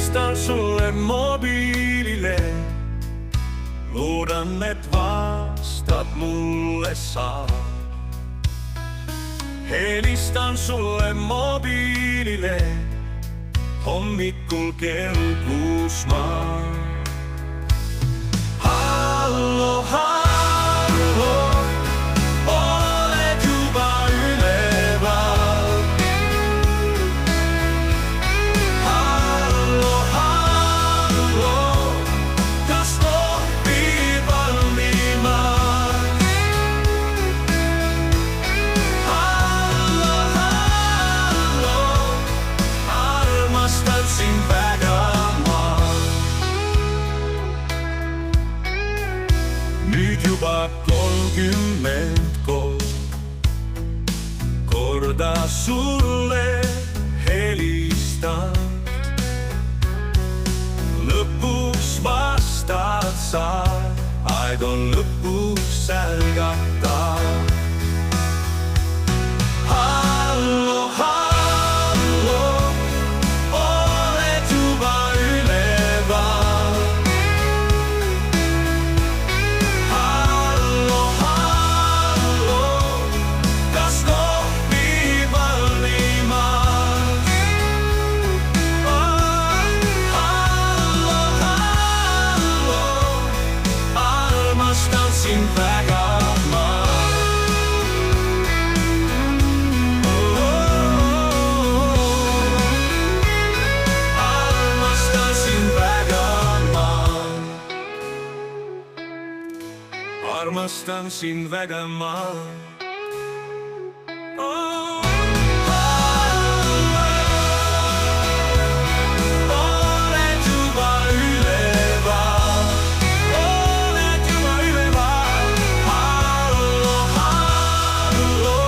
Helistan sulle mobiilille. Luudan, et vastat mulle saa. Helistan sulle mobiilille. Hommikul kell 6 maa. Hallo, hallo, olet juba üleval. Hallo, hallo, kas kohvi valmimas? Hallo, hallo, armastan sind väga ma. Nüüd juba 33 korda sulle helistan. Lõpuks vastad sa, aeg on lõpuks sälgata. Hallo, hallo, oled juba üleval. Hallo, hallo, kas kohvi valmimas? Hallo, hallo, armastan sind väga ma. Armastan sind väga ma. Armastan sind väga ma. Oled juba üleval. Oled juba üleval. Hallo, hallo,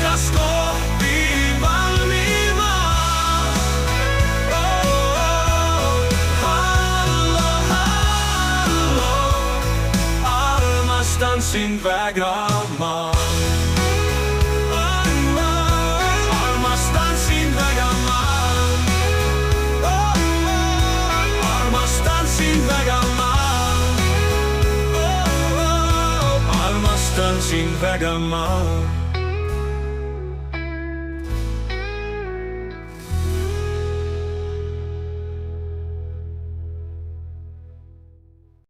kas kohvi valmimas? Hallo, hallo, armastan sind väga ma. Armastan sind väga ma. Armastan sind väga ma. Armastan sind väga ma.